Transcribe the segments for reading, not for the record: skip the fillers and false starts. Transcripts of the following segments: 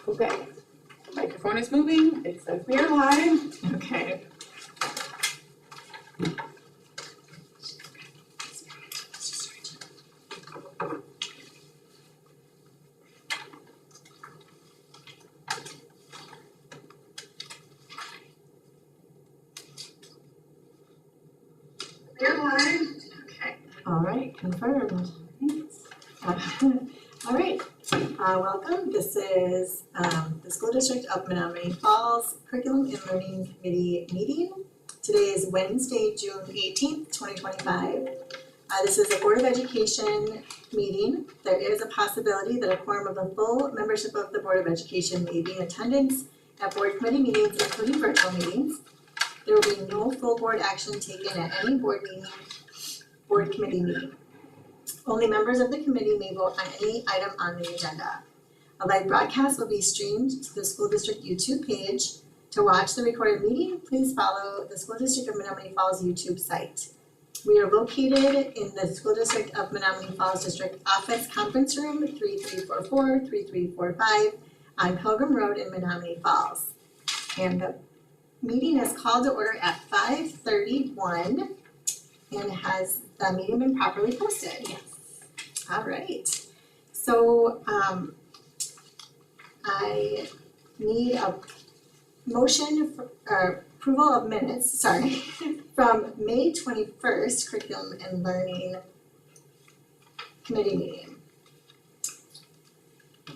Okay, microphone is moving, it says we are live, okay. We're live, okay. All right, confirmed. All right, welcome. This is the School District of Menominee Falls Curriculum and Learning Committee meeting. Today is Wednesday, June 18th, 2025. This is a Board of Education meeting. There is a possibility that a quorum of the full membership of the Board of Education may be in attendance at board committee meetings, including virtual meetings. There will be no full board action taken at any board committee meeting. Only members of the committee may vote on any item on the agenda. A live broadcast will be streamed to the school district YouTube page. To watch the recorded meeting, please follow the School District of Menominee Falls YouTube site. We are located in the School District of Menominee Falls District Office Conference Room 3344-3345 on Pilgrim Road in Menominee Falls. And the meeting is called to order at 5:31 and has the meeting been properly posted? Yes. All right. So I need a motion for approval of minutes, from May 21st Curriculum and Learning Committee meeting.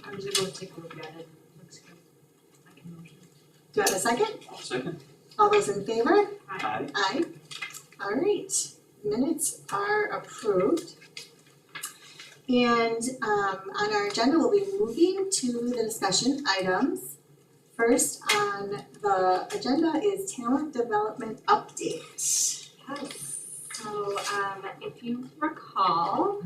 I'm just gonna take a look at it, looks good. I can motion. Do I have a second? I'll second. All those in favor? Aye. Aye. All right, minutes are approved. And on our agenda, we'll be moving to the discussion items. First on the agenda is talent development update. Yes, so if you recall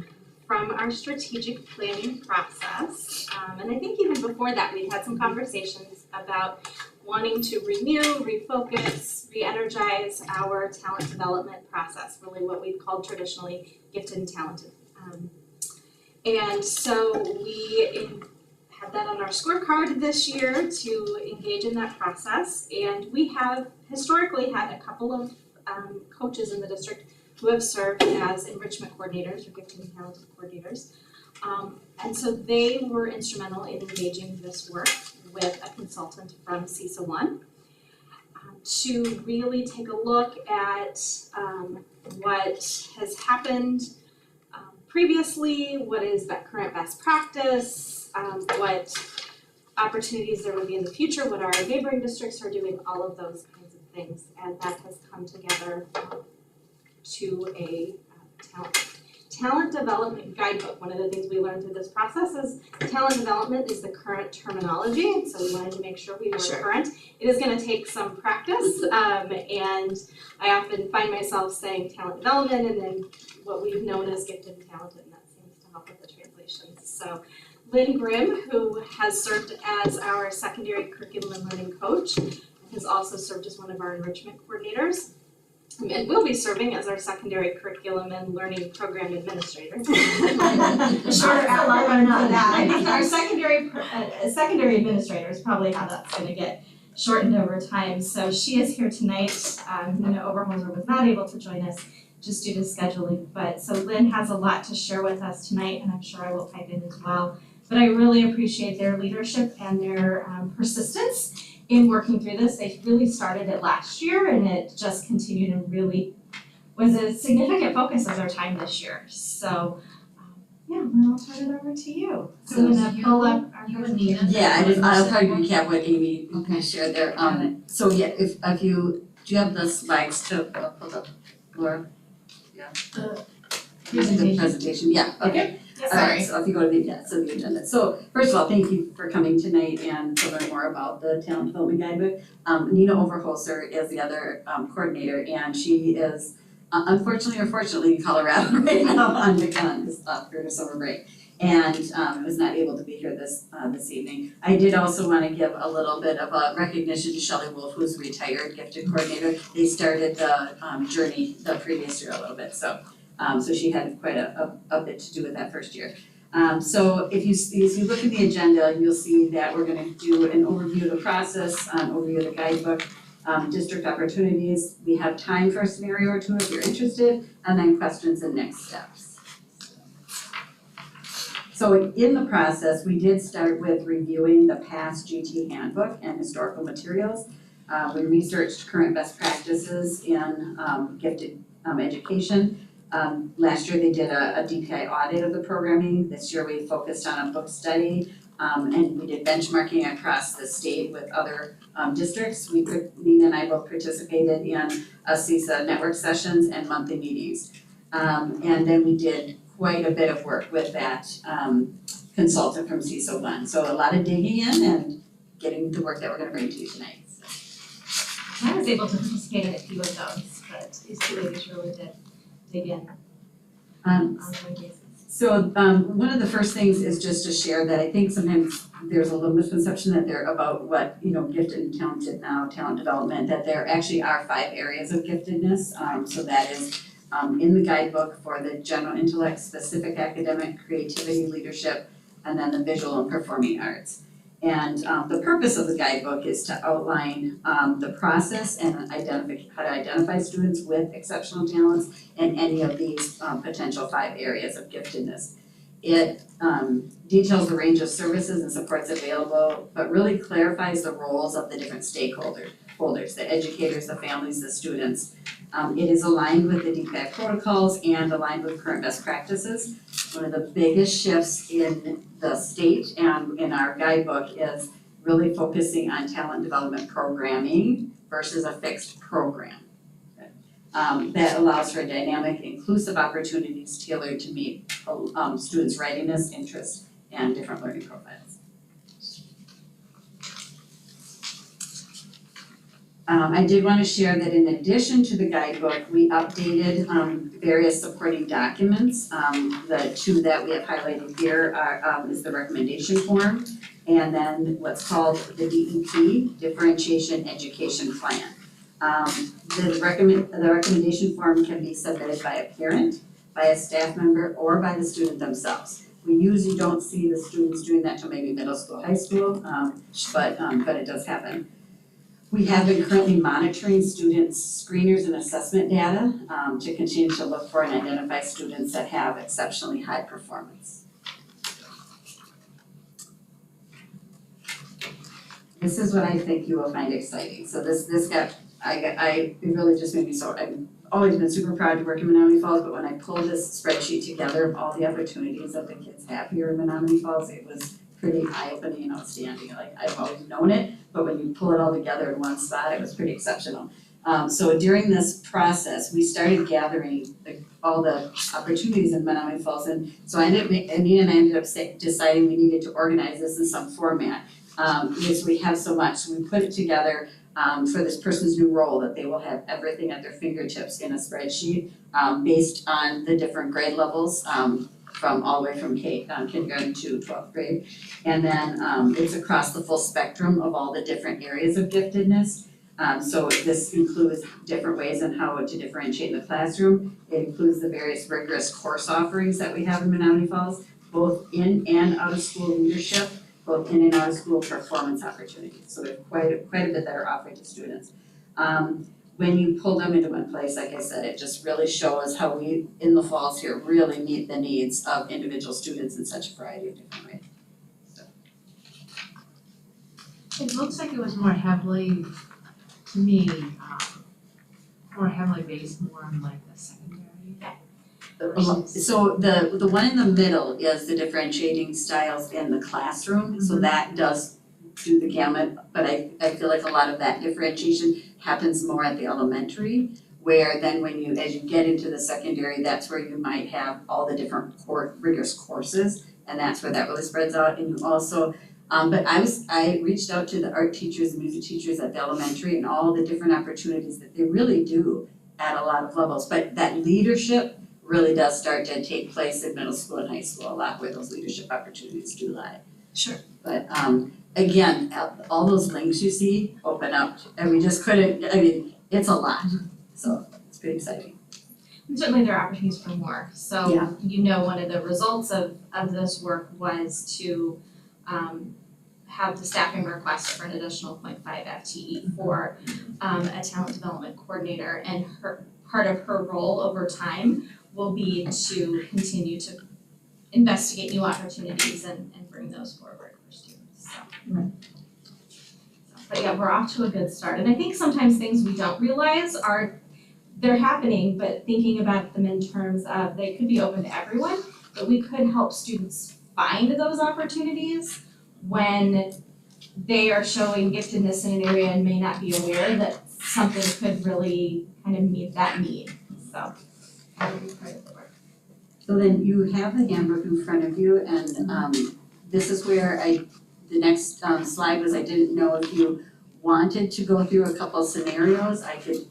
from our strategic planning process, and I think even before that, we've had some conversations about wanting to renew, refocus, re-energize our talent development process, really what we've called traditionally gifted and talented. And so we had that on our scorecard this year to engage in that process, and we have historically had a couple of coaches in the district who have served as enrichment coordinators or gifted and talented coordinators. And so they were instrumental in engaging this work with a consultant from CISA 1 to really take a look at what has happened previously, what is that current best practice, what opportunities there would be in the future, what our neighboring districts are doing, all of those kinds of things. And that has come together to a talent development guidebook. One of the things we learned through this process is talent development is the current terminology, so we wanted to make sure we were current. It is going to take some practice, and I often find myself saying talent development and then what we've known as gifted and talented, and that seems to help with the translations. So Lynn Grimm, who has served as our secondary curriculum and learning coach, has also served as one of our enrichment coordinators, and will be serving as our secondary curriculum and learning program administrator. Shorter outline than that. I think our secondary administrator is probably how that's gonna get shortened over time. So she is here tonight. Nina Oberholzer was not able to join us just due to scheduling, but so Lynn has a lot to share with us tonight, and I'm sure I will pipe in as well. But I really appreciate their leadership and their persistence in working through this. They really started it last year, and it just continued and really was a significant focus of their time this year. So yeah, Lynn, I'll turn it over to you. So I'm gonna pull up our presentation. Yeah, I'll try to recap what Amy shared there. So yeah, if you, do you have the slides to pull up, Laura? Yeah. The presentation, yeah, okay. Alright, so if you go to the agenda. So first of all, thank you for coming tonight and to learn more about the Talent Development Guidebook. Nina Overholzer is the other coordinator, and she is unfortunately or fortunately in Colorado right now on this for summer break. And was not able to be here this evening. I did also want to give a little bit of a recognition to Shelley Wolf, who's retired gifted coordinator. They started the journey the previous year a little bit, so she had quite a bit to do with that first year. So if you look at the agenda, you'll see that we're gonna do an overview of the process, overview of the guidebook, district opportunities. We have time for a scenario or two if you're interested, and then questions and next steps. So in the process, we did start with reviewing the past GT handbook and historical materials. We researched current best practices in gifted education. Last year they did a DPI audit of the programming. This year we focused on a book study, and we did benchmarking across the state with other districts. Nina and I both participated in CISA network sessions and monthly meetings. And then we did quite a bit of work with that consultant from CISA One. So a lot of digging in and getting the work that we're gonna bring to you tonight. I was able to participate in a few of those, but these two ladies really did dig in on a regular basis. So one of the first things is just to share that I think sometimes there's a little misconception that they're about what, gifted and talented now, talent development, that there actually are 5 areas of giftedness. So that is in the guidebook for the general intellect, specific academic, creativity, leadership, and then the visual and performing arts. And the purpose of the guidebook is to outline the process and how to identify students with exceptional talents in any of these potential 5 areas of giftedness. It details the range of services and supports available, but really clarifies the roles of the different stakeholders, the educators, the families, the students. It is aligned with the DPI protocols and aligned with current best practices. One of the biggest shifts in the state and in our guidebook is really focusing on talent development programming versus a fixed program. That allows for dynamic, inclusive opportunities tailored to meet students' readiness, interests, and different learning profiles. I did want to share that in addition to the guidebook, we updated various supporting documents. The 2 that we have highlighted here is the recommendation form, and then what's called the DEP, Differentiation Education Plan. The recommendation form can be submitted by a parent, by a staff member, or by the student themselves. We usually don't see the students doing that till maybe middle school, high school, but it does happen. We have been currently monitoring students' screeners and assessment data to continue to look for and identify students that have exceptionally high performance. This is what I think you will find exciting. So it really just made me so, I've always been super proud to work in Menominee Falls, but when I pulled this spreadsheet together of all the opportunities that the kids have here in Menominee Falls, it was pretty eye-opening and outstanding. Like, I've always known it, but when you pull it all together in one spot, it was pretty exceptional. So during this process, we started gathering all the opportunities in Menominee Falls, and so Nina and I ended up deciding we needed to organize this in some format because we have so much. So we put it together for this person's new role, that they will have everything at their fingertips in a spreadsheet based on the different grade levels. From all the way from kindergarten to 12th grade. And then it's across the full spectrum of all the different areas of giftedness. So this includes different ways on how to differentiate in the classroom. It includes the various rigorous course offerings that we have in Menominee Falls, both in and out of school leadership, both in and out of school performance opportunities. So we have quite a bit that are offered to students. When you pull them into one place, like I said, it just really shows how we, in the falls here, really meet the needs of individual students in such a variety of different ways. So. It looks like it was more heavily, to me, more heavily based more on like the secondary. So the one in the middle is the differentiating styles in the classroom, so that does do the gamut, but I feel like a lot of that differentiation happens more at the elementary, where then as you get into the secondary, that's where you might have all the different rigorous courses, and that's where that really spreads out. And you also, but I reached out to the art teachers and music teachers at the elementary and all the different opportunities that they really do at a lot of levels, but that leadership really does start to take place in middle school and high school a lot, where those leadership opportunities do lie. Sure. But again, all those links you see open up, and we just couldn't, it's a lot, so it's pretty exciting. And certainly there are opportunities for more. So, one of the results of this work was to have the staffing request for an additional 0.5 FTE for a talent development coordinator, and part of her role over time will be to continue to investigate new opportunities and bring those forward for students, But yeah, we're off to a good start, and I think sometimes things we don't realize they're happening, but thinking about them in terms of they could be open to everyone, but we could help students find those opportunities when they are showing giftedness in an area and may not be aware that something could really kind of meet that need, so that would be part of the work. So then you have the handbook in front of you, and this is where the next slide was, I didn't know if you wanted to go through a couple scenarios. I could,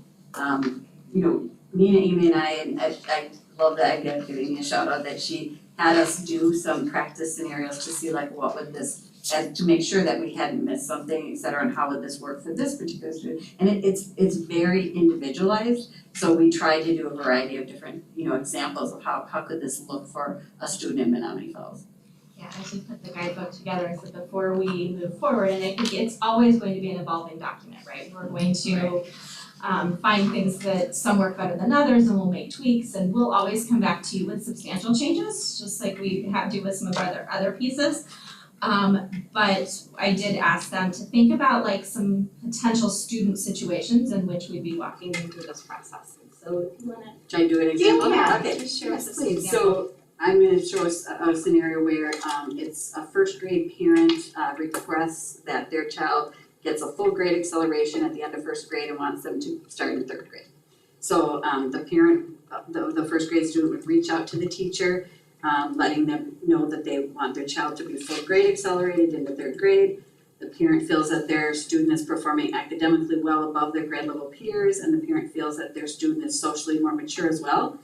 Nina, Amy, and I love the idea of giving a shout out that she had us do some practice scenarios to see like what would this, and to make sure that we hadn't missed something, et cetera, and how would this work for this particular student. And it's very individualized, so we tried to do a variety of different, examples of how could this look for a student in Menominee Falls. Yeah, as we put the guidebook together, and so before we move forward, and I think it's always going to be an evolving document, right? We're going to find things that some work better than others, and we'll make tweaks, and we'll always come back to you with substantial changes, just like we have to with some of our other pieces. But I did ask them to think about like some potential student situations in which we'd be walking them through this process. And so if you wanna. Should I do an example? Yeah, Okay. just share with Yes, us please. an example. So I'm gonna show us a scenario where it's a first grade parent requests that their child gets a full grade acceleration at the end of first grade and wants them to start in third grade. So the parent, the first grade student would reach out to the teacher, letting them know that they want their child to be full grade accelerated into third grade. The parent feels that their student is performing academically well above their grade level peers, and the parent feels that their student is socially more mature as well.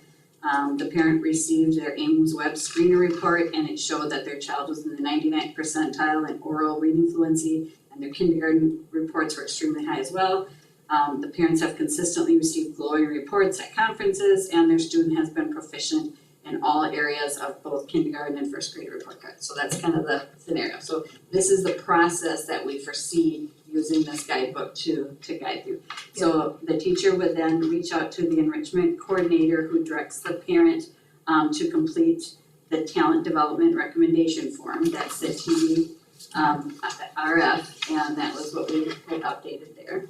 The parent received their Ames Web Screener report, and it showed that their child was in the 99th percentile in oral reading fluency, and their kindergarten reports were extremely high as well. The parents have consistently received glowing reports at conferences, and their student has been proficient in all areas of both kindergarten and first grade report cards. So that's kind of the scenario. So this is the process that we foresee using this guidebook to guide through. So the teacher would then reach out to the enrichment coordinator who directs the parent to complete the talent development recommendation form. That's the TDRF, and that was what we had updated there.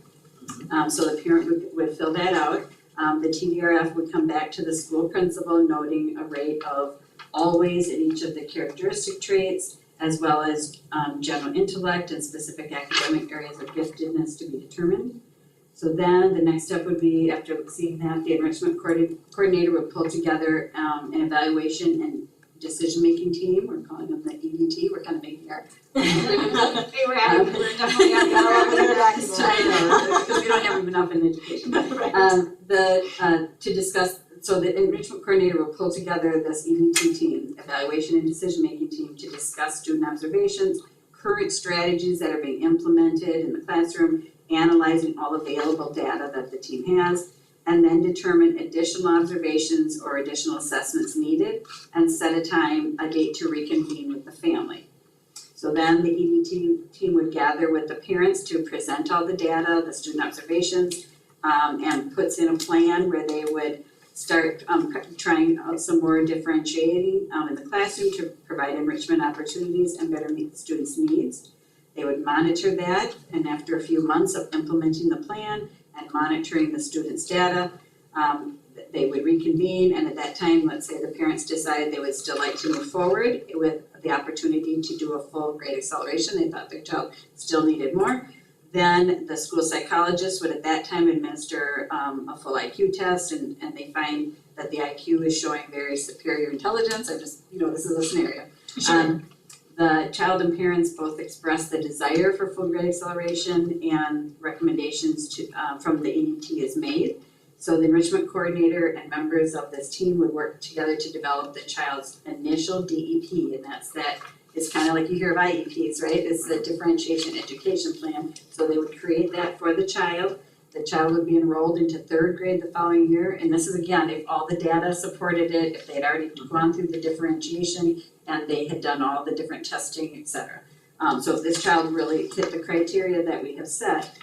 So the parent would fill that out. The TDRF would come back to the school principal noting a rate of always in each of the characteristic traits, as well as general intellect and specific academic areas of giftedness to be determined. So then the next step would be, after seeing that, the enrichment coordinator would pull together an evaluation and decision-making team. We're calling them the EDT. We're kind of making our We're definitely on that. because we don't have enough in education. To discuss, so the enrichment coordinator will pull together this EDT team, evaluation and decision-making team, to discuss student observations, current strategies that are being implemented in the classroom, analyzing all available data that the team has, and then determine additional observations or additional assessments needed, and set a date to reconvene with the family. So then the EDT team would gather with the parents to present all the data, the student observations, and puts in a plan where they would start trying out some more differentiating in the classroom to provide enrichment opportunities and better meet the students' needs. They would monitor that, and after a few months of implementing the plan and monitoring the students' data, they would reconvene, and at that time, let's say the parents decided they would still like to move forward with the opportunity to do a full grade acceleration, they thought their child still needed more. Then the school psychologist would at that time administer a full IQ test, and they find that the IQ is showing very superior intelligence. This is a scenario. Sure. The child and parents both express the desire for full grade acceleration, and recommendations from the EDT is made. So the enrichment coordinator and members of this team would work together to develop the child's initial DEP, and it's kind of like you hear of IEPs, right? It's the differentiation education plan. So they would create that for the child. the child would be enrolled into third grade the following year, and this is again, if all the data supported it, if they had already gone through the differentiation and they had done all the different testing, et cetera. So if this child really fit the criteria that we have set,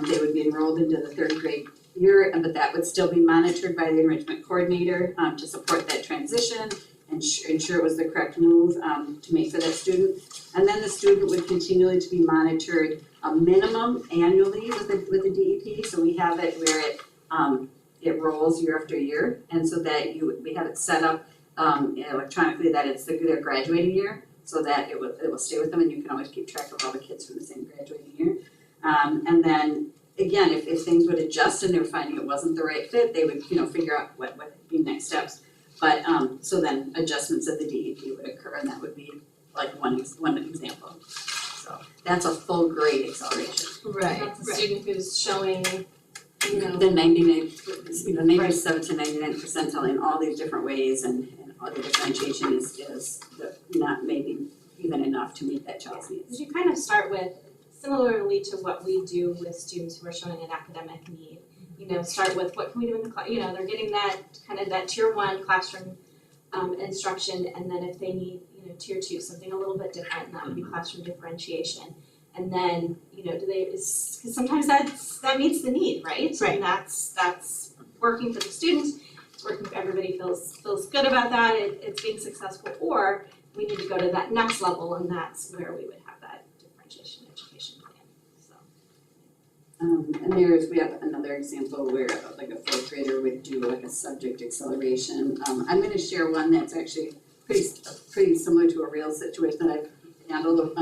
they would be enrolled into the third grade year, but that would still be monitored by the enrichment coordinator, to support that transition and ensure it was the correct move, to make for that student. And then the student would continually to be monitored a minimum annually with the DEP, so we have it where it rolls year after year, and so that we have it set up electronically that it's their graduating year, so that it will stay with them, and you can always keep track of all the kids from the same graduating year. And then again, if things would adjust and they were finding it wasn't the right fit, they would figure out what would be next steps. But so then adjustments of the DEP would occur, and that would be like one example. So that's a full grade acceleration. Right. That's a student who's showing, The 97 to 99 percentile in all these different ways, and all the differentiation is not maybe even enough to meet that child's needs. you kind of start with, similarly to what we do with students who are showing an academic need, start with what can we do in the class, they're getting that kind of that tier 1 classroom instruction, and then if they need, tier 2, something a little bit different, and that would be classroom differentiation. And then, because sometimes that meets the need, right? Right. And that's working for the students, it's working for everybody, feels good about that, it's being successful, or we need to go to that next level, and that's where we would have that differentiation education plan, so. And we have another example where like a fourth grader would do like a subject acceleration. I'm gonna share one that's actually pretty similar to a real situation that I've handled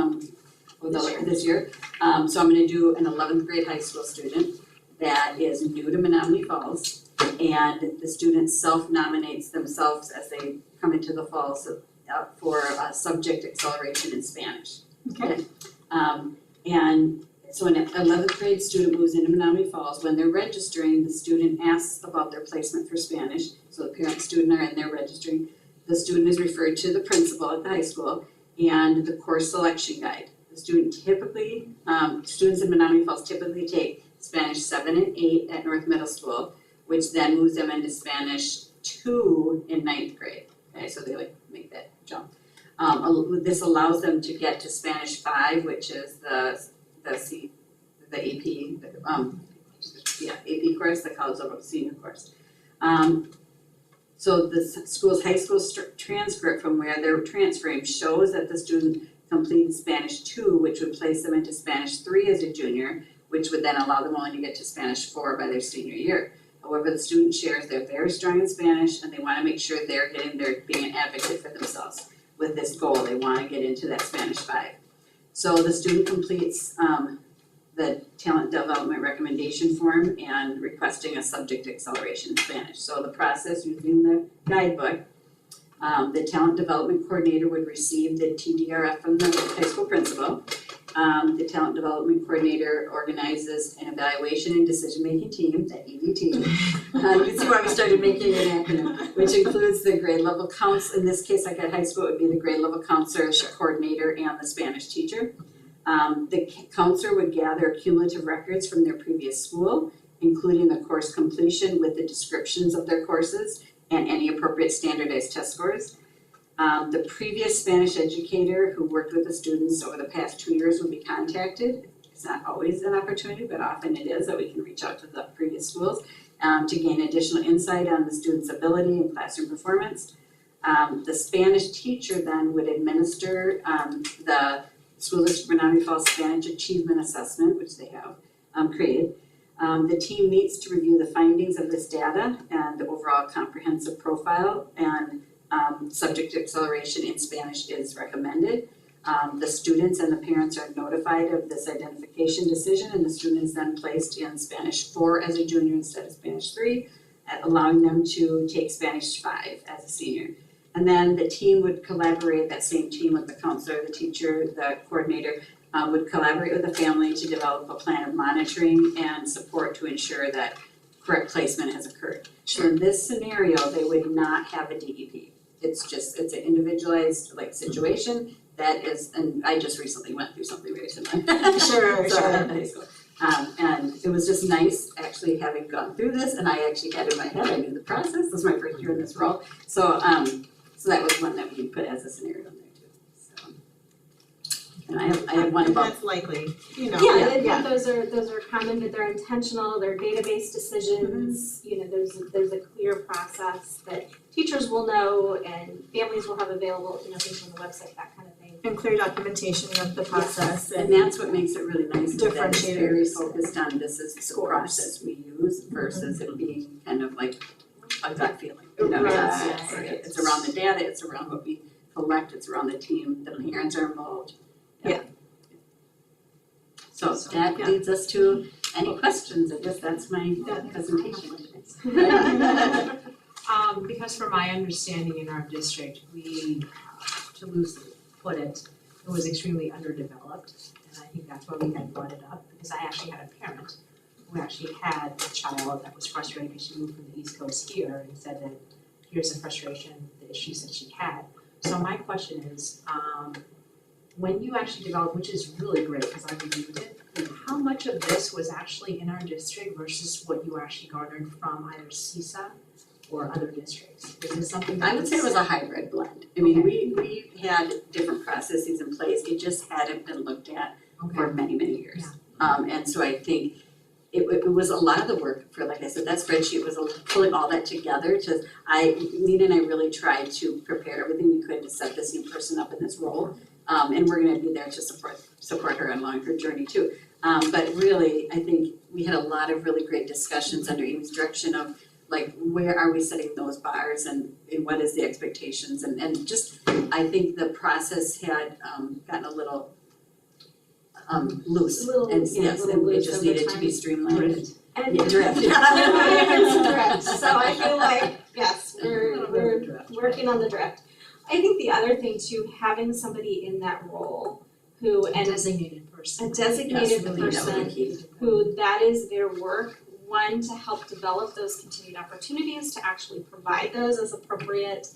this year. So I'm gonna do an 11th grade high school student that is new to Menominee Falls, and the student self-nominates themselves as they come into the falls for a subject acceleration in Spanish. Okay. And so an 11th grade student moves into Menominee Falls. When they're registering, the student asks about their placement for Spanish. So the parent and student are in there registering. The student is referred to the principal at the high school and the course selection guide. The student typically, students in Menominee Falls typically take Spanish 7 and 8 at North Middle School, which then moves them into Spanish 2 in 9th grade. Okay, so they make that jump. This allows them to get to Spanish 5, which is the AP, AP course, the College Level Senior course. So the school's high school transcript from where they're transferring shows that the student completed Spanish 2, which would place them into Spanish 3 as a junior, which would then allow them only to get to Spanish 4 by their senior year. However, the student shares they're very strong in Spanish, and they want to make sure they're being an advocate for themselves. With this goal, they want to get into that Spanish 5. So the student completes the talent development recommendation form and requesting a subject acceleration in Spanish. So the process using the guidebook, the talent development coordinator would receive the TDRF from the high school principal. The talent development coordinator organizes an evaluation and decision-making team, the EDT. You can see why we started making an acronym, which includes the grade level counselor. In this case, like at high school, it would be the grade level counselor, the coordinator, and the Spanish teacher. The counselor would gather cumulative records from their previous school, including the course completion with the descriptions of their courses and any appropriate standardized test scores. The previous Spanish educator who worked with the students over the past 2 years would be contacted. It's not always an opportunity, but often it is that we can reach out to the previous schools to gain additional insight on the student's ability and classroom performance. The Spanish teacher then would administer the School District Menominee Falls Spanish Achievement Assessment, which they have created. The team meets to review the findings of this data and the overall comprehensive profile, and subject acceleration in Spanish is recommended. The students and the parents are notified of this identification decision, and the student is then placed in Spanish 4 as a junior instead of Spanish 3, allowing them to take Spanish 5 as a senior. And then the team would collaborate, that same team with the counselor, the teacher, the coordinator, would collaborate with the family to develop a plan of monitoring and support to ensure that correct placement has occurred. So in this scenario, they would not have a DEP. It's an individualized situation that is, and I just recently went through something very similar. Sure. High school. And it was just nice actually having gone through this, and I actually had in my head, I knew the process, this was my first year in this role. So that was one that we put as a scenario in there too, so. And I have one And about, that's likely, you know. Yeah, I think those are common, but they're intentional, they're database decisions, you know, there's a clear process that teachers will know and families will have available, you know, things on the website, that kind of thing. And clear documentation of the process and that's what makes it really nice, is that it's very Differentiators. focused on this is the Scores. process we use versus it being kind of like a gut feeling, you know, Right. it's around the data, it's around what we collect, it's around the team, the parents are involved. Yeah. So that leads us to any questions, I guess that's my presentation. Because from my understanding in our district, we, to loosely put it, it was extremely underdeveloped. And I think that's why we had brought it up, because I actually had a parent who actually had a child that was frustrated because she moved from the East Coast here and said that here's the frustration, the issues that she had. So my question is, when you actually developed, which is really great because I reviewed it, how much of this was actually in our district versus what you actually garnered from either CISA or other districts? Is this something that I would say it was a hybrid blend. I mean, we had different processes in place, it just hadn't been looked at for many, many years. And so I think it was a lot of the work for, like I said, that spreadsheet was pulling all that together to, Nina and I really tried to prepare everything we could to set this new person up in this role. And we're gonna be there to support her along her journey too. But really, I think we had a lot of really great discussions under Amy's direction of like, where are we setting those bars and what is the expectations and just, I think the process had gotten a little loose. A little- And yeah, a yes, little and it loose just over needed to be time. streamlined. And Yeah, drift. It's drift, so I feel like, yes, we're working on the drift. I think the other thing too, having somebody in that role who, and designated person. a designated Yes, really, that would be person key. who that is their work, one, to help develop those continued opportunities, to actually provide those as appropriate,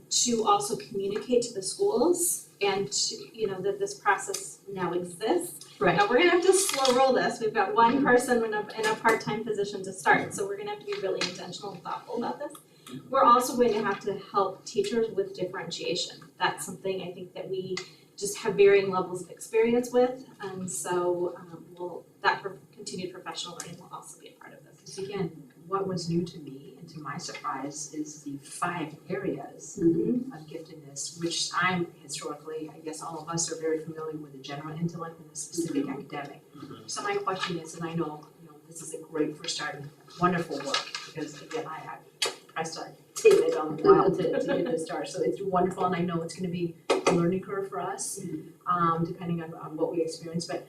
to also communicate to the schools and to, you know, that this process now exists. Right. Now, we're gonna have to slow roll this, we've got one person in a part-time position to start, so we're gonna have to be really intentional and thoughtful about this. We're also going to have to help teachers with differentiation, that's something I think that we just have varying levels of experience with, and so continued professional learning will also be a part of this. Because again, what was new to me and to my surprise is the 5 areas Mhm. of giftedness, which I'm historically, I guess all of us are very familiar with the general intellect and the specific academic. So my question is, and I know, you know, this is a great first start, wonderful work, because again, I started David on the while to get this start, so it's wonderful, and I know it's gonna be a learning curve for us, depending on what we experience, but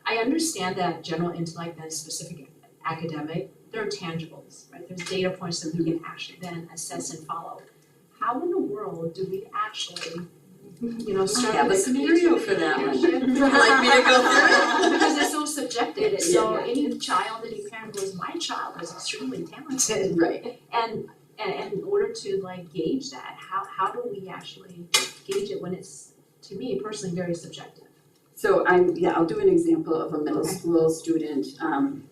I understand that general intellect and specific academic, they're tangibles, right? There's data points that we can actually then assess and follow. How in the world do we actually, you know, start have a with scenario for that one. Would you like me to go through it? Because it's so subjective, It is, so yeah. any child, any parent goes, my child is extremely talented. Right. And in order to like gauge that, how do we actually gauge it when it's, to me personally, very subjective? So I'll do an example of a middle Okay. school student.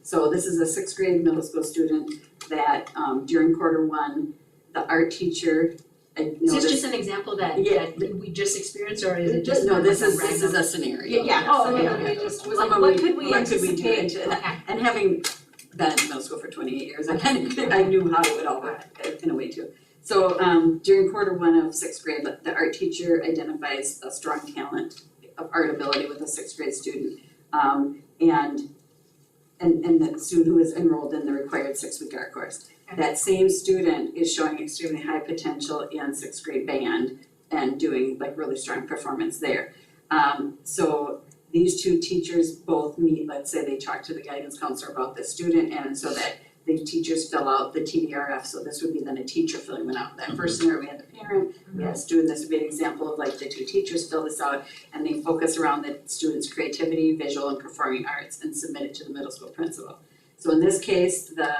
So this is a 6th grade middle school student that during quarter 1, the art teacher, I Is noticed. this just an example that Yeah. we just experienced, or is it just No, like this a is random? a scenario. Yeah, Oh, some of okay, them we okay. just, was Some like, of what them could we what could we do anticipate? into Okay. and having been in middle school for 28 years, I knew how it would all work in a way too. So during quarter 1 of 6th grade, the art teacher identifies a strong talent of art ability with a 6th grade student. And the student who is enrolled in the required 6-week art course. Okay. That same student is showing extremely high potential in 6th grade band and doing like really strong performance there. So these two teachers both meet, let's say they talk to the guidance counselor about the student, and so that the teachers fill out the TDRF, so this would be then a teacher filling one out. That first scenario, we had the parent, we had a student, this would be an example of like the 2 teachers fill this out, and they focus around the student's creativity, visual and performing arts, and submit it to the middle school principal. So in this case, the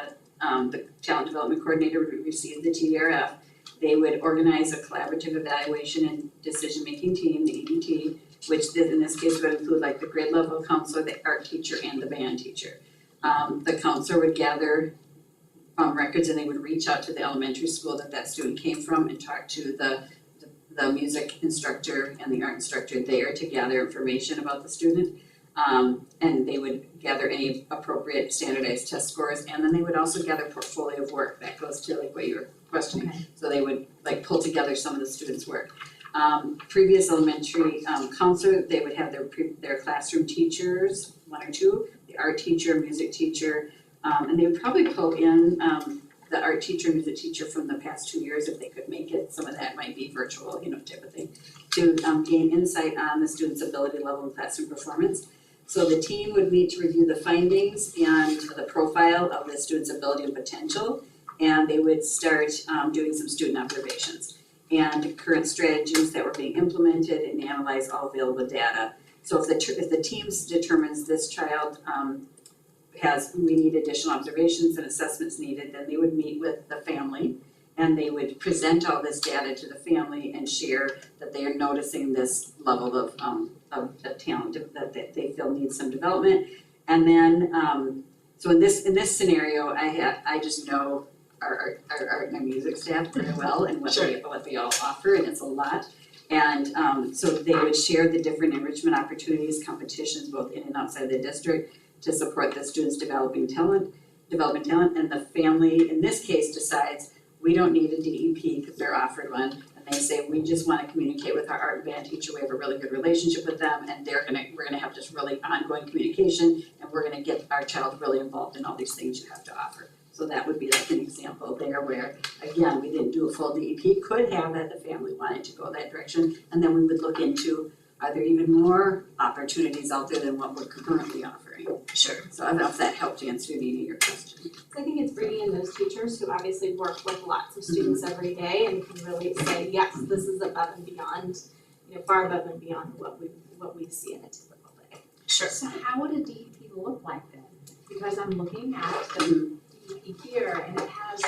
talent development coordinator would receive the TDRF. They would organize a collaborative evaluation and decision-making team, the EDT, in this case would include like the grade level counselor, the art teacher, and the band teacher. The counselor would gather records and they would reach out to the elementary school that student came from and talk to the music instructor and the art instructor there to gather information about the student. And they would gather any appropriate standardized test scores, and then they would also gather portfolio of work. That goes to like what you were questioning. Okay. So they would like pull together some of the students' work. Previous elementary counselor, they would have their classroom teachers, one or two, the art teacher, music teacher, and they would probably pull in the art teacher, music teacher from the past 2 years if they could make it. Some of that might be virtual, type of thing, to gain insight on the student's ability level and classroom performance. So the team would meet to review the findings and the profile of the student's ability and potential, and they would start doing some student observations and current strategies that were being implemented and analyze all available data. So if the team determines this child we need additional observations and assessments needed, then they would meet with the family and they would present all this data to the family and share that they are noticing this level of talent that they feel needs some development. And then so in this scenario, I just know our art and our music staff very well and what they all offer, and it's a lot. And so they would share the different enrichment opportunities, competitions both in and outside the district to support the students' development talent, and the family in this case decides we don't need a DEP because they're offered one, and they say we just want to communicate with our art and band teacher. We have a really good relationship with them, and we're gonna have just really ongoing communication, and we're gonna get our child really involved in all these things you have to offer. So that would be like an example there where, again, we didn't do a full DEP, could have that the family wanted to go that direction, and then we would look into, are there even more opportunities out there than what we're currently offering? Sure. So I don't know if that helped answer any of your question. I think it's bringing in those teachers who obviously work with lots of students every day and can really say, yes, this is above and beyond, far above and beyond what we see in a typical day. Sure. So how would a DEP look like then? Because I'm looking at the DEP here and it has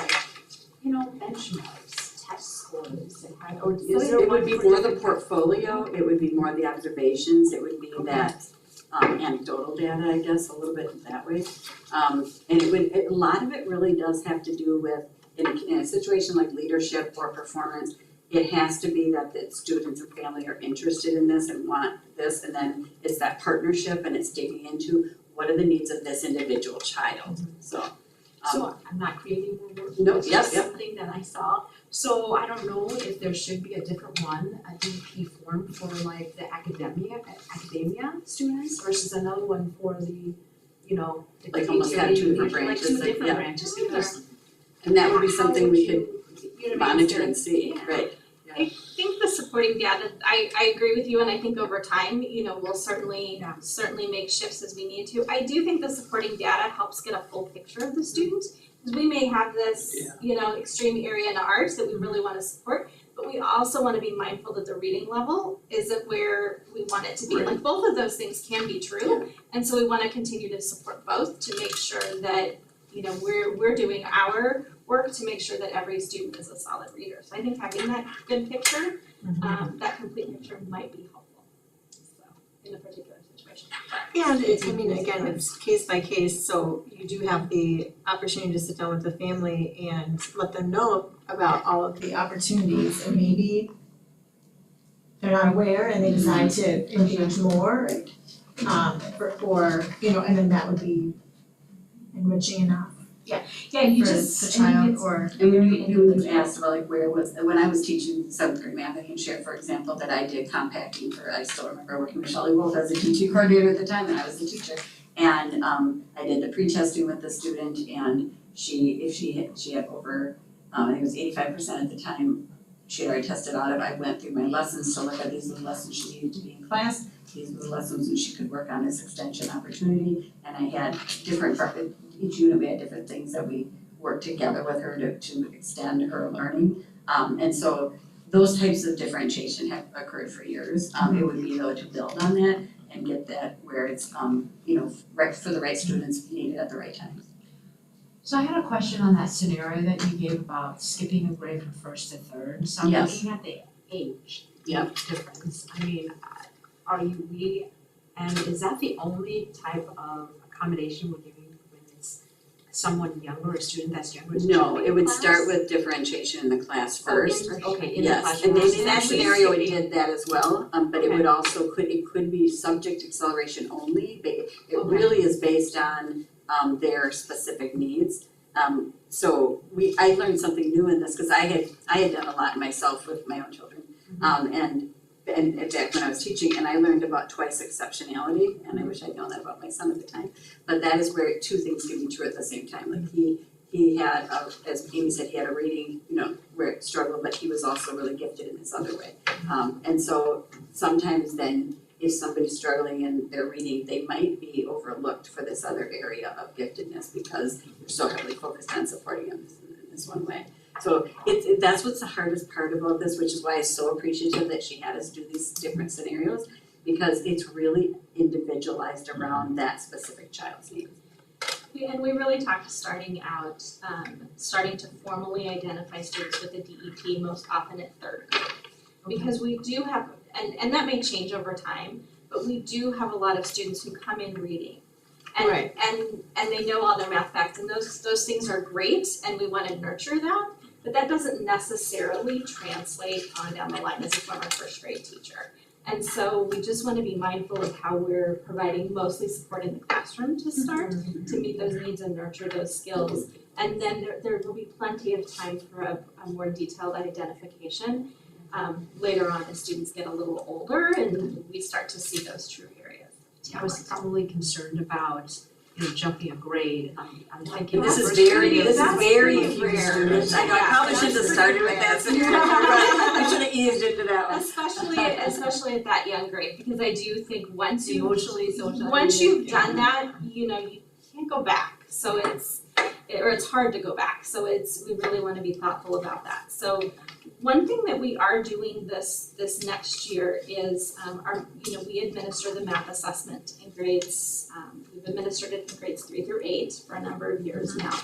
benchmarks, test scores, and how, or is there It one would be for more the different- portfolio, it would be more the observations, it would be that anecdotal data, I guess, a little bit that way. And a lot of it really does have to do with, in a situation like leadership or performance, it has to be that the students and family are interested in this and want this, and then it's that partnership and it's digging into what are the needs of this individual child, so. So I'm not creating more work, No, it's yep, just something that I saw. So I don't know if there should be a different one, a DEP form for like the academia students versus another one for the, the Like almost have two different branches, Like two like, different yeah. branches because And that would be how something we could you know what I mean, monitor and see, yeah. right? I think the supporting data, I agree with you, and I think over time, we'll certainly make shifts as we need to. I do think the supporting data helps get a full picture of the students, because we may have this, extreme area in arts that we really wanna support, but we also wanna be mindful that the reading level isn't where we want it to be. Right. Like, both of those things can be true, and so we wanna continue to support both to make sure that, we're doing our work to make sure that every student is a solid reader. So I think having that good picture, that complete picture might be helpful, so, in a particular situation. And again, it's case by case, so you do have the opportunity to sit down with the family and let them know about all of the opportunities, and maybe they're not aware and they decide to engage more, and then that would be enriching enough Yeah, you for just, the child, it's or And when you asked about like where was, when I was teaching 7th grade math, I can share, for example, that I did compacting I still remember working with Shelley Wolf as a teaching coordinator at the time, and I was the teacher. And I did the pre-testing with the student, and she had over, I think it was 85% at the time, she had already tested out of. I went through my lessons to look at these are the lessons she needed to be in class, these were the lessons that she could work on as extension opportunity, and I had each unit we had different things that we worked together with her to extend her learning. And so those types of differentiation have occurred for years. It would be though to build on that and get that where it's, right for the right students needed at the right time. So I had a question on that scenario that you gave about skipping a grade from first to third. So I'm Yes. looking at the age Yep. difference. I mean, and is that the only type of accommodation we're giving when it's someone younger, a student that's younger is No, joining it would the class? start with differentiation in the class first. Okay, in the Yes, class. and first. in that scenario, it did that as well, but it would also, it could be subject acceleration only. It really is based on their specific needs. So I learned something new in this, because I had done a lot myself with my own children. And back when I was teaching, and I learned about twice exceptionality, and I wish I'd known that about my son at the time. But that is where two things can be true at the same time. Like he had, as Amy said, he had a reading, where it struggled, but he was also really gifted in this other way. And so sometimes then, if somebody's struggling in their reading, they might be overlooked for this other area of giftedness because you're so heavily focused on supporting them in this one way. So that's what's the hardest part about this, which is why I'm so appreciative that she had us do these different scenarios, because it's really individualized around that specific child's needs. And we really talked starting to formally identify students with a DEP most often at third grade. Because we do have, and that may change over time, but we do have a lot of students who come in reading. And they know all their math facts, and those things are great, and we wanna nurture that, but that doesn't necessarily translate on down the line as a former first grade teacher. And so we just wanna be mindful of how we're providing mostly support in the classroom to start, to meet those needs and nurture those skills. And then there will be plenty of time for a more detailed identification later on as students get a little older and we start to see those true areas. I was probably concerned about, jumping a grade. I'm thinking This is first very grade, few rare. students. I know, I probably should have started with that scenario, I should have eased into that one. Especially at that young grade, because I do think once you've socially. done that, you can't go back. So it's hard to go back. So we really want to be thoughtful about that. So one thing that we are doing this next year is we administer the math assessment in grades, we've administered it in grades 3 through 8 for a number of years now.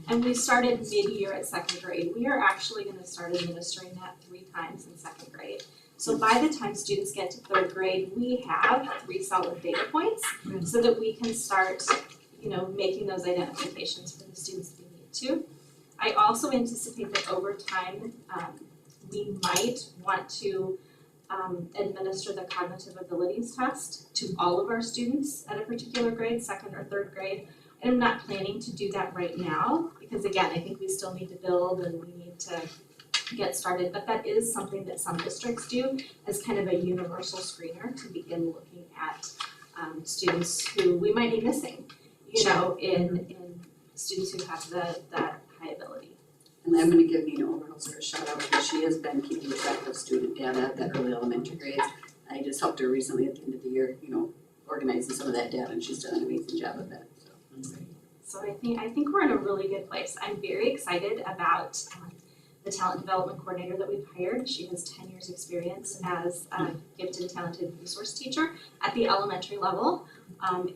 And we started mid-year at second grade. We are actually going to start administering that 3 times in second grade. So by the time students get to third grade, we have 3 solid data points so that we can start making those identifications for the students we need to. I also anticipate that over time, we might want to administer the cognitive abilities test to all of our students at a particular grade, second or third grade. And I'm not planning to do that right now, because again, I think we still need to build and we need to get started, but that is something that some districts do as kind of a universal screener to begin looking at students who we might be missing, in students who have that high ability. And I'm gonna give Nina Overholzer a shout out, because she has been keeping track of student data at the early elementary grades. I just helped her recently at the end of the year, organizing some of that data, and she's done an amazing job of that, so. So I think we're in a really good place. I'm very excited about the talent development coordinator that we've hired. She has 10 years experience as a gifted and talented resource teacher at the elementary level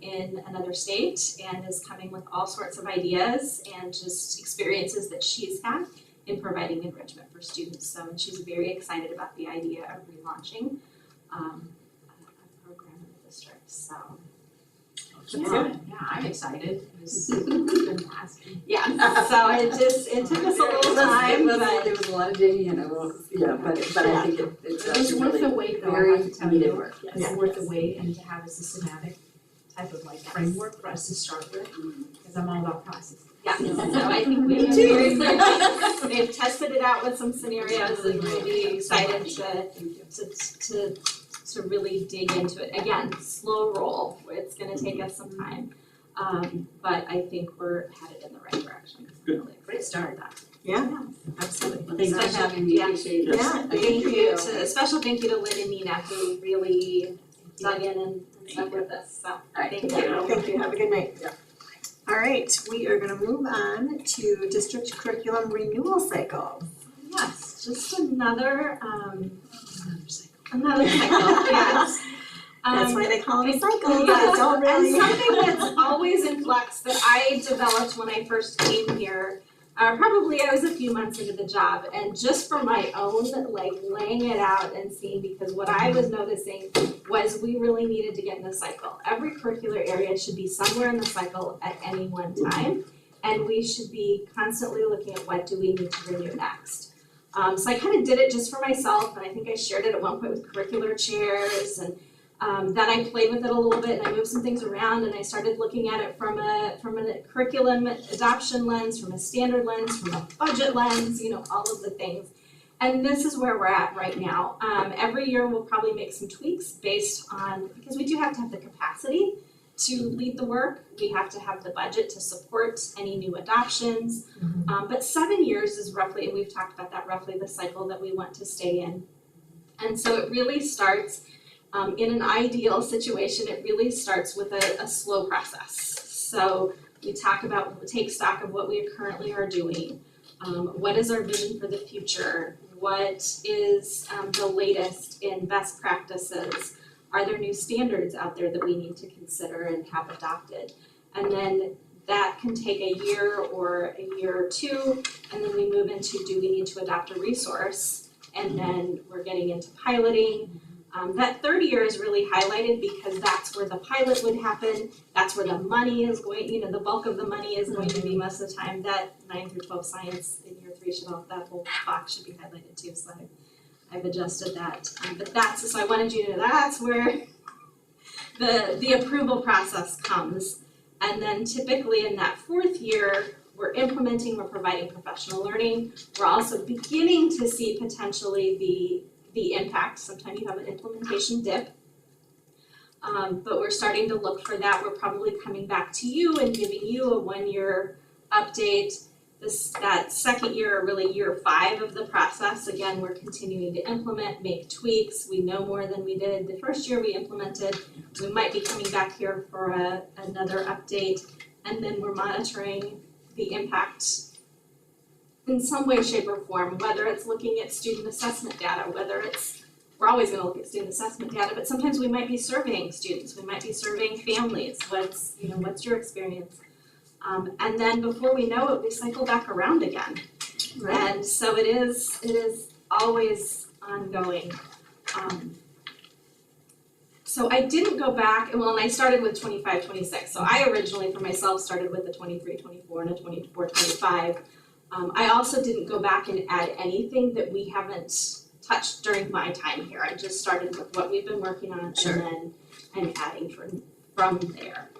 in another state, and is coming with all sorts of ideas and just experiences that she's had in providing enrichment for students. So she's very excited about the idea of relaunching a program in the district. So Yeah, I'm excited. Been asking. yeah, so it took us a little time, but There was a lot of digging, and but I think it's It was worth the wait though, I very have to tell needed you. work, yes. It's worth the wait, and to have a systematic type of framework for us to start with, because I'm all about process. yeah, so I think we've been very clear. They've tested it out with some scenarios and we'll be excited to really dig into it. Again, slow roll, it's gonna take us some time. But I think we're headed in the right direction. Really Great start. Yeah. Absolutely. Thanks for having me, appreciate it. Yeah, Thank you. A special thank you to Lynn and Nina who really dug in and stuck with us, so thank you. Thank you, have a good night. Yeah. All right, we are gonna move on to district curriculum renewal cycle. Yes, just another cycle, yes. That's why they call it a cycle, Yeah, they don't really. And something that's always in flux that I developed when I first came here Probably I was a few months into the job, and just for my own, like, laying it out and seeing, because what I was noticing was we really needed to get in the cycle. Every curricular area should be somewhere in the cycle at any one time, and we should be constantly looking at what do we need to renew next. So I kind of did it just for myself, and I think I shared it at one point with curricular chairs, and then I played with it a little bit, and I moved some things around, and I started looking at it from a curriculum adoption lens, from a standard lens, from a budget lens, all of the things. And this is where we're at right now. Every year we'll probably make some tweaks based on, because we do have to have the capacity to lead the work. We have to have the budget to support any new adoptions. But 7 years is roughly, and we've talked about that, roughly the cycle that we want to stay in. And so it really starts, in an ideal situation, it really starts with a slow process. So we take stock of what we currently are doing. What is our vision for the future? What is the latest in best practices? Are there new standards out there that we need to consider and have adopted? And then that can take a year or a year or two, and then we move into, do we need to adopt a resource? And then we're getting into piloting. That third year is really highlighted because that's where the pilot would happen. That's where the money is going, the bulk of the money is going to be most of the time. That 9 through 12 science in year 3 that whole box should be highlighted too, so I've adjusted that. But so I wanted you to know that's where the approval process comes. And then typically in that 4th year, we're implementing, we're providing professional learning. We're also beginning to see potentially the impact. Sometimes you have an implementation dip. But we're starting to look for that. We're probably coming back to you and giving you a 1-year update. That 2nd year, really year 5 of the process, again, we're continuing to implement, make tweaks. We know more than we did the 1st year we implemented. We might be coming back here for another update, and then we're monitoring the impact in some way, shape, or form, whether it's looking at student assessment data, we're always gonna look at student assessment data, but sometimes we might be surveying students, we might be surveying families, what's your experience? And then before we know it, we cycle back around again. Right. And so it is always ongoing. So I didn't go back, and I started with 25, 26. So I originally for myself started with the 23, 24 and a 24, 25. I also didn't go back and add anything that we haven't touched during my time here. I just started with what we've been working on, sure. And then I'm adding from there.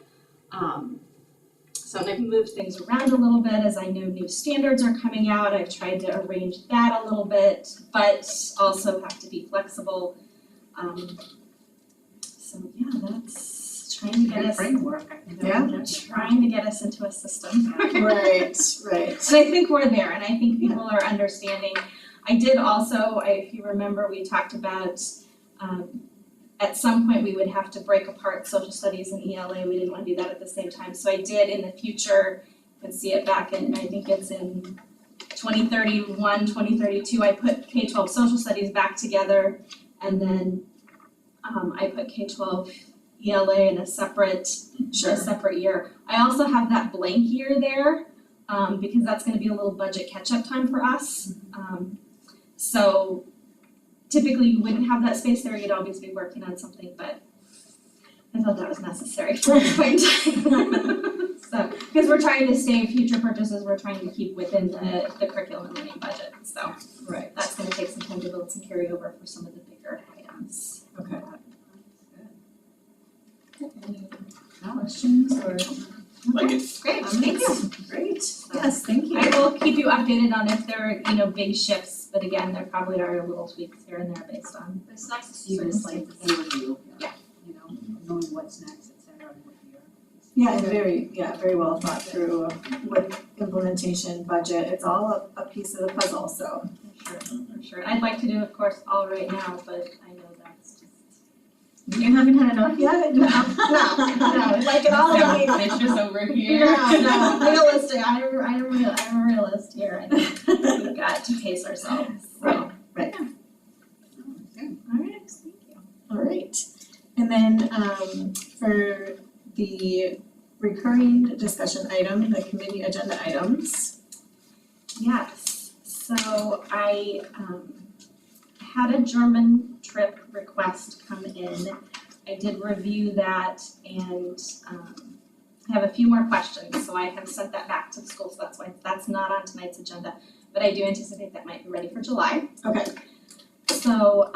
So I've moved things around a little bit as I know new standards are coming out. I've tried to arrange that a little bit, but also have to be flexible. So yeah, that's trying to get us framework. Trying to get us into a system. Right. And I think we're there, and I think people are understanding. I did also, if you remember, we talked about at some point we would have to break apart social studies and ELA. We didn't want to do that at the same time. So I did in the future, you can see it back in, I think it's in 2031, 2032, I put K-12 social studies back together, and then I put K-12 ELA in a separate year. I also have that blank year there because that's going to be a little budget catch-up time for us. So typically you wouldn't have that space there, you'd always be working on something, but I thought that was necessary for a point in time. So, because we're trying to stay future purchases, we're trying to keep within the curriculum and learning budget, so that's gonna take some time to build some carryover for some of the bigger items. Okay. Any questions or? Like it. Great, thank you. Great, yes, thank you. I will keep you updated on if there are, big shifts, but again, there probably are little tweaks here and there based on. It's nice to see this like overview. Yeah. Knowing what's next, et cetera, and what year. Yeah, and very well thought through with implementation, budget, it's all a piece of the puzzle, so. For sure. I'd like to do, of course, all right now, but I know that's just. You haven't had enough yet? No, like it all No, it's just over here. No, realistic, I'm a realist here, I think we've got to pace ourselves, so. Right. Alright, thank you. Alright, and then for the recurring discussion item, the committee agenda items, Yes, so I had a German trip request come in. I did review that and have a few more questions, so I have sent that back to the school, so that's why that's not on tonight's agenda. But I do anticipate that might be ready for July. Okay. So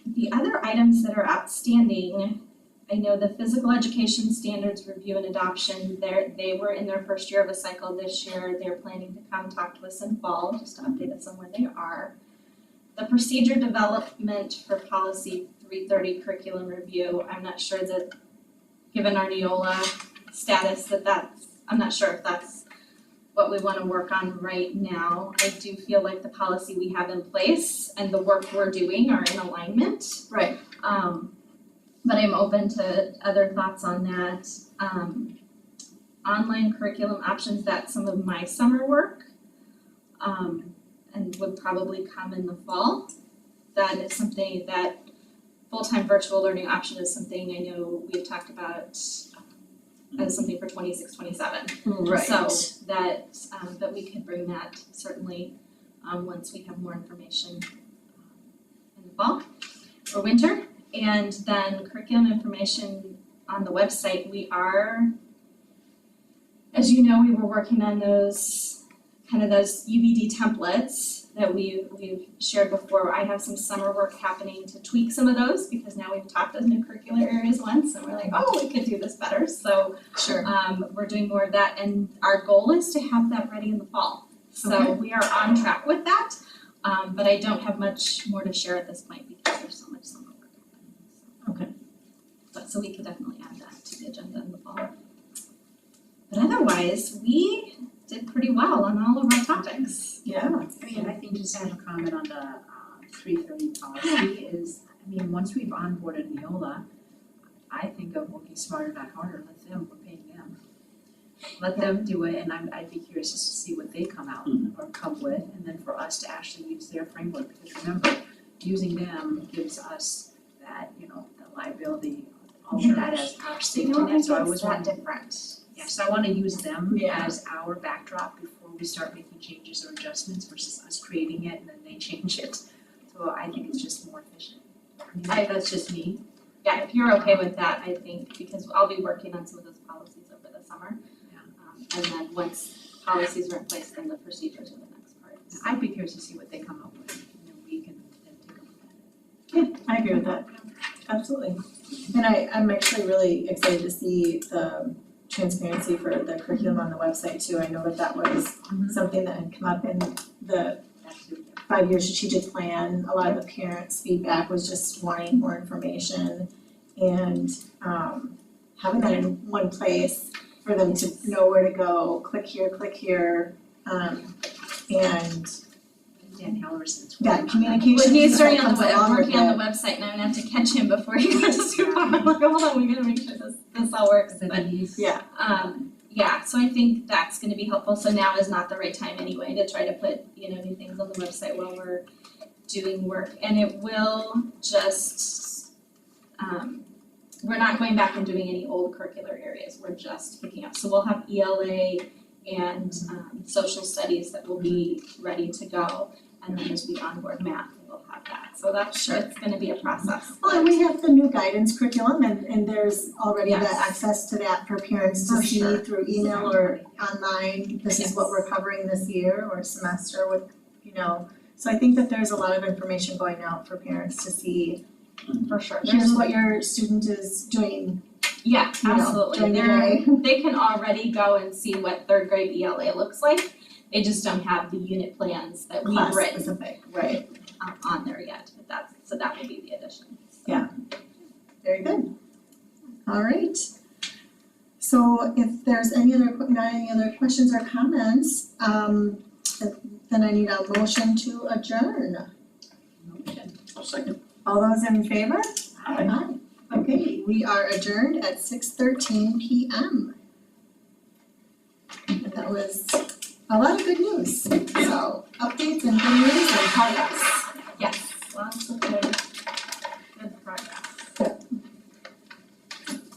the other items that are outstanding, I know the physical education standards review and adoption, they were in their first year of a cycle this year. They're planning to come talk to us in fall, just to update us on where they are. The procedure development for policy 330 curriculum review, I'm not sure that, given our Neola status, I'm not sure if that's what we wanna work on right now. I do feel like the policy we have in place and the work we're doing are in alignment. Right. But I'm open to other thoughts on that. Online curriculum options, that's some of my summer work. And would probably come in the fall. That is something that full-time virtual learning option is something I know we've talked about as something for 26-27. Right. So that we could bring that certainly once we have more information in the fall or winter. And then curriculum information on the website, we are, as you know, we were working on those UBD templates that we've shared before. I have some summer work happening to tweak some of those because now we've taught those new curricular areas once and we're like, oh, we could do this better. So Sure. we're doing more of that and our goal is to have that ready in the fall. So Okay. we are on track with that, but I don't have much more to share at this point because there's so much summer work happening. Okay. But so we could definitely add that to the agenda in the fall. But otherwise, we did pretty well on all of our topics. Yeah. I mean, I think just to have a comment on the 330 policy is, I mean, once we've onboarded Neola, I think of working smarter, not harder, we're paying them. Let them do it, and I'd be curious just to see what they come out or come with, and then for us to actually use their framework, because remember, using them gives us that, the liability, all of that as our safety net, so I was that different. Yeah, so I wanna use them Yeah. as our backdrop before we start making changes or adjustments versus us creating it and then they change it. So I think it's just more efficient. I mean, that's just me. Yeah, if you're okay with that, I think, because I'll be working on some of those policies over the summer. Yeah. And then once policies are in place, then the procedures are the next part. I'd be curious to see what they come up with and then we can then take a look at it. Yeah, I agree with that. Absolutely. And I'm actually really excited to see the transparency for the curriculum on the website too. I know that was something that had come up in the Absolutely. 5-year strategic plan. A lot of the parents' feedback was just wanting more information and having that in one place for them to know where to go, click here, and Dan Halverson's. that communication Well, he's that working on comes along with working on it. the website and I'm gonna have to catch him before he goes to super. I'm like, hold on, we gotta make sure this all works. But yeah, so I think that's gonna be helpful. So now is not the right time anyway to try to put, new things on the website while we're doing work. And it will just, we're not going back and doing any old curricular areas. We're just picking up. So we'll have ELA and social studies that will be ready to go. And then as we onboard math, we'll have that. So it's gonna be a process. Well, and we have the new guidance curriculum and there's already the Yes. access to that for parents to For see sure. through email or online. This is what Yes. we're covering this year or semester with, So I think that there's a lot of information going out for parents to see, For sure. here's what your student is doing, Yeah, you know, absolutely. during the day. They can already go and see what third grade ELA looks like. They just don't have the unit plans that we've Class written specific, right? on there yet, but that will be the addition. Very good. All right. So if there's not any other questions or comments, then I need a motion to adjourn. I'll second. All those in favor? Aye. Okay, we are adjourned at 6:13 PM. That was a lot of good news. So updates and good news and progress.